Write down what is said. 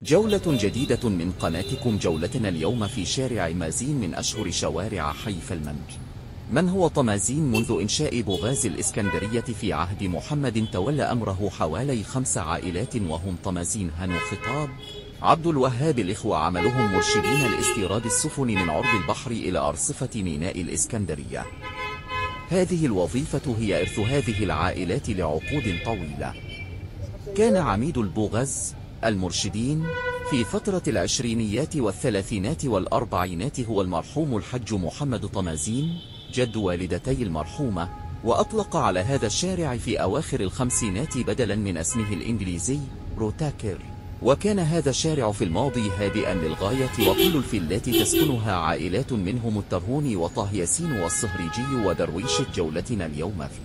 جولة جديدة من قناتكم. جولتنا اليوم في شارع مازين من أشهر شوارع حي المنج. من هو طمازين؟ منذ إنشاء بوغاز الإسكندرية في عهد محمد تولى أمره حوالي 5 عائلات، وهم طمازين هانو خطاب عبد الوهاب. الإخوة عملهم مرشدين لاستيراد السفن من عرض البحر إلى أرصفة ميناء الإسكندرية. هذه الوظيفة هي إرث هذه العائلات لعقود طويلة. كان عميد البوغاز المرشدين في فترة العشرينيات والثلاثينات والأربعينات هو المرحوم الحج محمد طمازين جد والدتي المرحومة، وأطلق على هذا الشارع في أواخر الخمسينات بدلا من اسمه الإنجليزي روتاكر. وكان هذا الشارع في الماضي هادئا للغاية، وكل الفلات تسكنها عائلات منهم الترهوني وطه ياسين والصهريجي ودرويش. جولتنا اليوم في